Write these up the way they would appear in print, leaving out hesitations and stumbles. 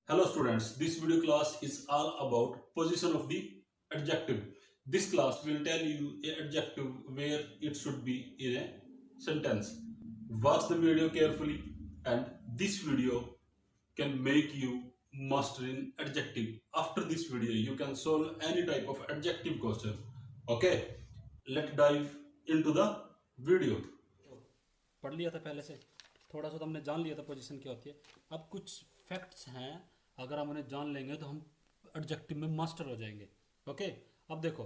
Hello students, this video class is all about position of the adjective. This class will tell you a adjective where it should be in a sentence. Watch the video carefully and this video can make you master in adjective. After this video you can solve any type of adjective question. Okay, let's dive into the video. पढ़ लिया था पहले से। थोड़ा सा तो हमने जान लिया था पोजीशन क्या होती है। अब कुछ फैक्ट्स हैं, अगर हम उन्हें जान लेंगे तो हम एडजेक्टिव में मास्टर हो जाएंगे। ओके, अब देखो,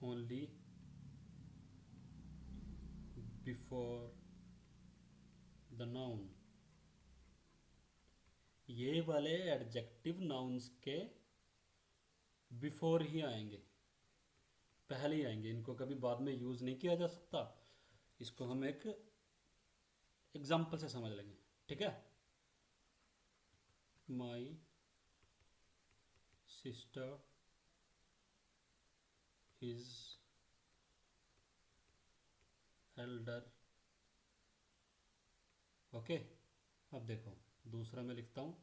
ओनली बिफोर द नाउन, ये वाले एडजेक्टिव नाउन्स के बिफोर ही आएंगे, पहले ही आएंगे। इनको कभी बाद में यूज़ नहीं किया जा सकता। इसको हम एक एग्जाम्पल से समझ लेंगे, ठीक है। My sister is Elder. Okay, अब देखो दूसरा मैं लिखता हूँ,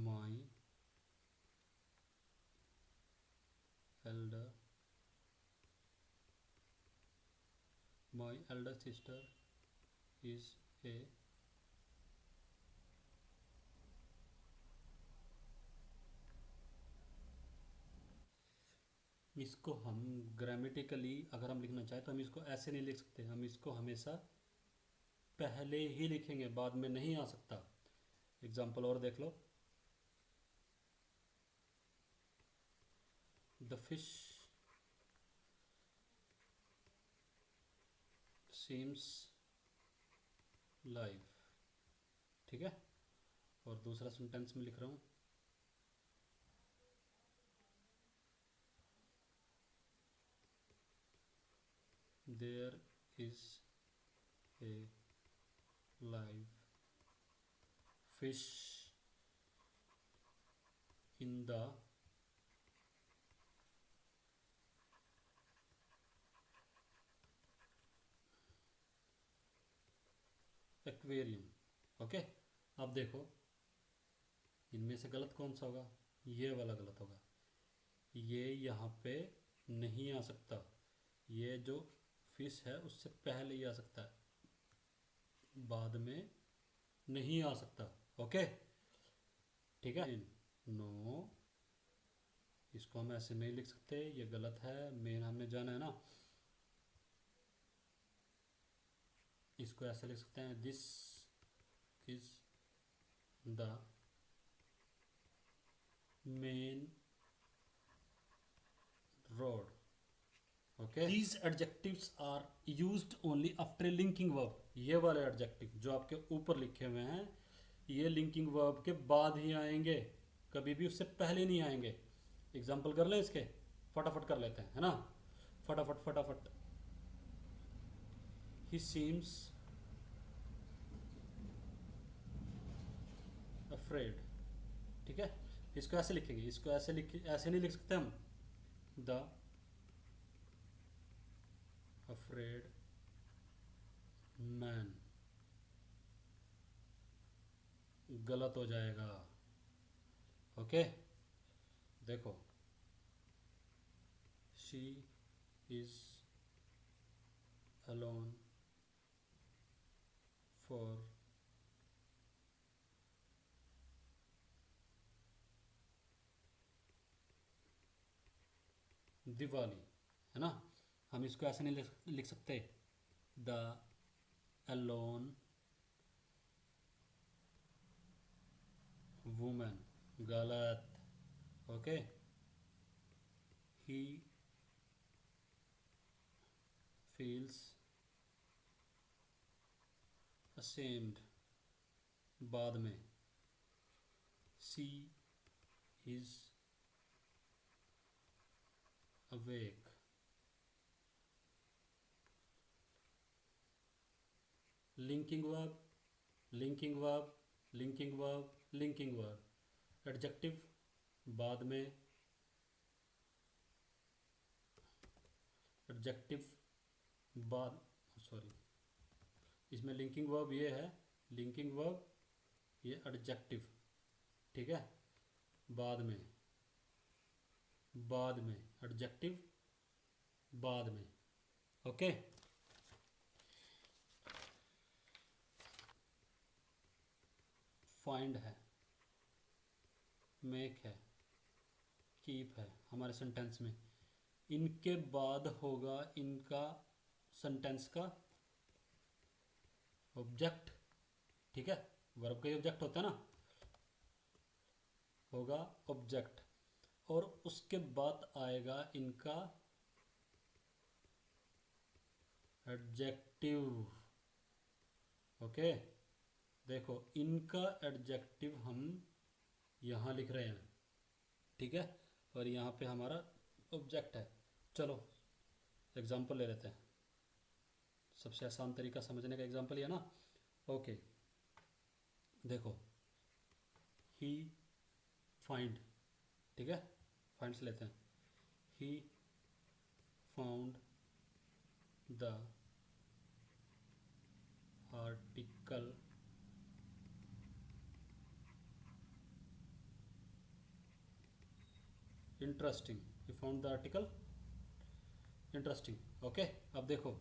my elder, my elder sister is a इसको हम ग्रामेटिकली अगर हम लिखना चाहें तो हम इसको ऐसे नहीं लिख सकते। हम इसको हमेशा पहले ही लिखेंगे, बाद में नहीं आ सकता। एग्जाम्पल और देख लो, द फिश सीम्स लाइव, ठीक है। और दूसरा सेंटेंस में लिख रहा हूँ, there is a live fish in the aquarium. Okay, अब देखो इनमें से गलत कौन सा होगा? ये वाला गलत होगा। ये यहाँ पे नहीं आ सकता। ये जो फिश है उससे पहले ही आ सकता है, बाद में नहीं आ सकता। ओके, ठीक है। नो, इसको हम ऐसे नहीं लिख सकते, ये गलत है। मेन हमने जाना है ना, इसको ऐसे लिख सकते हैं, this is the main road. Okay, these adjectives are used only after linking verb. ये वाले एडजेक्टिव जो आपके ऊपर लिखे हुए हैं, ये लिंकिंग वर्ब के बाद ही आएंगे, कभी भी उससे पहले नहीं आएंगे। एग्जाम्पल कर लें इसके, फटाफट कर लेते हैं, है ना। फटाफट फटाफट। ही सीम्स अफ्रेड, ठीक है। इसको ऐसे लिखेंगे, इसको ऐसे नहीं लिख सकते हम, द अफ्रेड मैन, गलत हो जाएगा। ओके, देखो, she is alone for Diwali, है ना। हम इसको ऐसे नहीं लिख सकते, द अलोन वुमेन, गलत। ओके, ही फील्स असेम्ड, बाद में। She is awake, linking verb, linking verb, linking verb, linking verb. Adjective बाद में, एडजेक्टिव बाद, सॉरी, इसमें लिंकिंग वर्ब ये है, लिंकिंग वर्ब, ये एडजेक्टिव, ठीक है। बाद में एडजेक्टिव बाद में, ओके। फाइंड है, मेक है, कीप है हमारे सेंटेंस में, इनके बाद होगा इनका सेंटेंस का ऑब्जेक्ट, ठीक है। वर्ब का ही ऑब्जेक्ट होता है ना, होगा ऑब्जेक्ट, और उसके बाद आएगा इनका एडजेक्टिव, ओके। देखो इनका एडजेक्टिव हम यहाँ लिख रहे हैं, ठीक है, और यहाँ पे हमारा ऑब्जेक्ट है। चलो एग्जांपल ले लेते हैं, सबसे आसान तरीका समझने का एग्जांपल ये ना, ओके। देखो ही फाइंड, ठीक है, फाइंड से लेते हैं। He found the article interesting, he found the article interesting, okay. अब देखो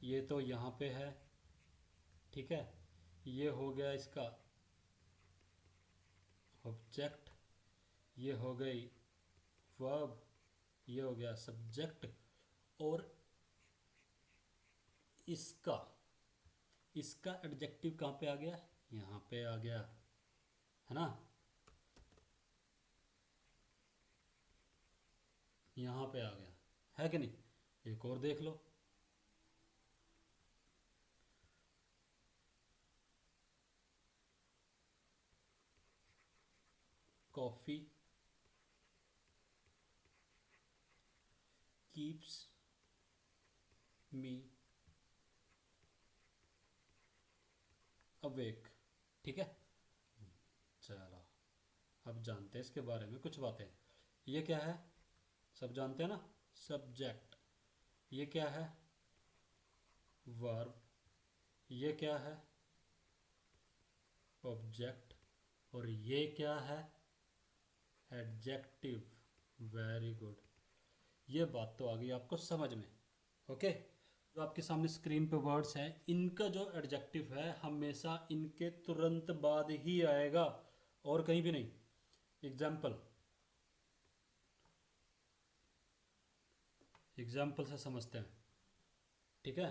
ये तो यहाँ पे है, ठीक है, ये हो गया इसका ऑब्जेक्ट, ये हो गई वर्ब, ये हो गया सब्जेक्ट, और इसका एडजेक्टिव कहाँ पे आ गया, यहाँ पे आ गया, है ना, यहाँ पे आ गया, है कि नहीं। एक और देख लो, कॉफी कीप्स मी अवेक, ठीक है। चलो अब जानते हैं इसके बारे में कुछ बातें। ये क्या है, सब जानते हैं ना, सब्जेक्ट। ये क्या है, वर्ब। ये क्या है, ऑब्जेक्ट। और ये क्या है, एडजेक्टिव। वेरी गुड, ये बात तो आ गई आपको समझ में, ओके। जो आपके सामने स्क्रीन पे वर्ड्स हैं, इनका जो एडजेक्टिव है हमेशा इनके तुरंत बाद ही आएगा और कहीं भी नहीं। एग्जाम्पल से समझते हैं, ठीक है।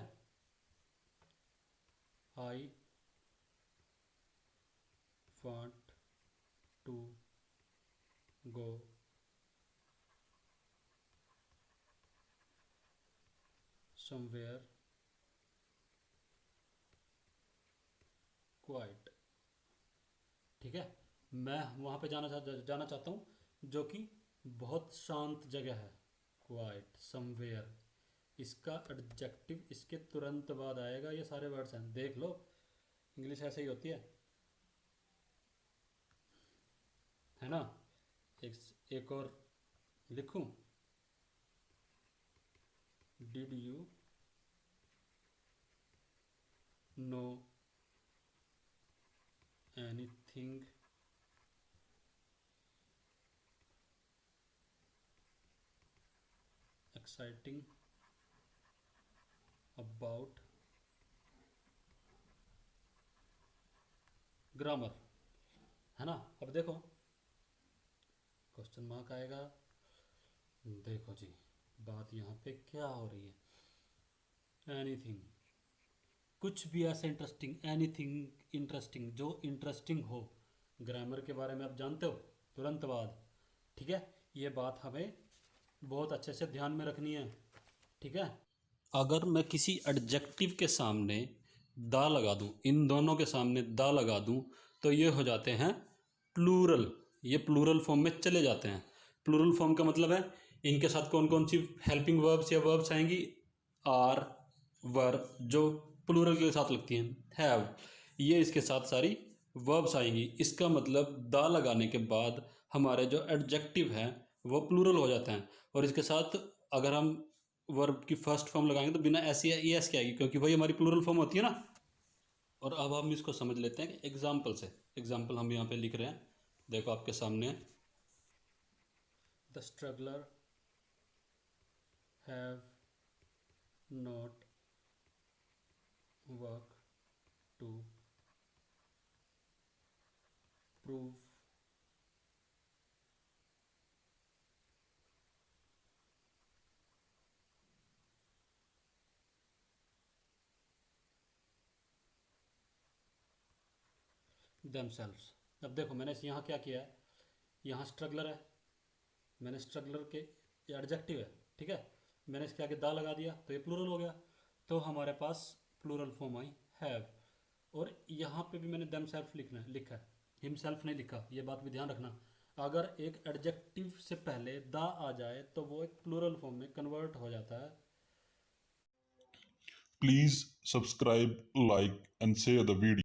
I want to go somewhere quite, ठीक है। मैं वहाँ पे जाना चाहता हूँ जो कि बहुत शांत जगह है, क्वाइट, समवेयर। इसका एडजेक्टिव इसके तुरंत बाद आएगा। ये सारे वर्ड्स हैं, देख लो, इंग्लिश ऐसे ही होती है ना। एक और लिखूं, did you know anything exciting about grammar, है ना। अब देखो क्वेश्चन मार्क आएगा, देखो जी बात यहाँ पे क्या हो रही है। एनीथिंग, कुछ भी ऐसा इंटरेस्टिंग, एनीथिंग इंटरेस्टिंग, जो इंटरेस्टिंग हो। ग्रामर के बारे में आप जानते हो, तुरंत बाद, ठीक है। ये बात हमें बहुत अच्छे से ध्यान में रखनी है, ठीक है। अगर मैं किसी एडजेक्टिव के सामने दा लगा दूं, इन दोनों के सामने दा लगा दूं, तो ये हो जाते हैं प्लूरल। ये प्लूरल फॉर्म में चले जाते हैं। प्लूरल फॉर्म का मतलब है इनके साथ कौन कौन सी हेल्पिंग वर्ब्स या वर्ब्स आएंगी, आर, वर्ब जो प्लूरल के साथ लगती हैं, हैव, ये इसके साथ सारी वर्ब्स आएंगी। इसका मतलब दा लगाने के बाद हमारे जो एडजेक्टिव हैं वो प्लूरल हो जाते हैं। और इसके साथ अगर हम वर्ब की फर्स्ट फॉर्म लगाएंगे तो बिना एस या ई एस के आएगी, क्योंकि वही हमारी प्लूरल फॉर्म होती है ना, और अब हम इसको समझ लेते हैं कि एग्जाम्पल से। एग्जाम्पल हम यहाँ पे लिख रहे हैं, देखो आपके सामने। The strugglers have not work to prove themselves। अब देखो मैंने यहाँ क्या किया है, यहाँ स्ट्रगलर है, मैंने स्ट्रगलर के ये एडजेक्टिव है, ठीक है, मैंने इसके आगे दा लगा दिया तो ये प्लूरल हो गया, तो हमारे पास प्लूरल फॉर्म आई हैव। और यहाँ पे भी मैंने themselves लिखा है, हिमसेल्फ नहीं लिखा, ये बात भी ध्यान रखना। अगर एक एडजेक्टिव से पहले दा आ जाए तो वो एक प्लूरल फॉर्म में कन्वर्ट हो जाता है। Please subscribe, like, and share the video.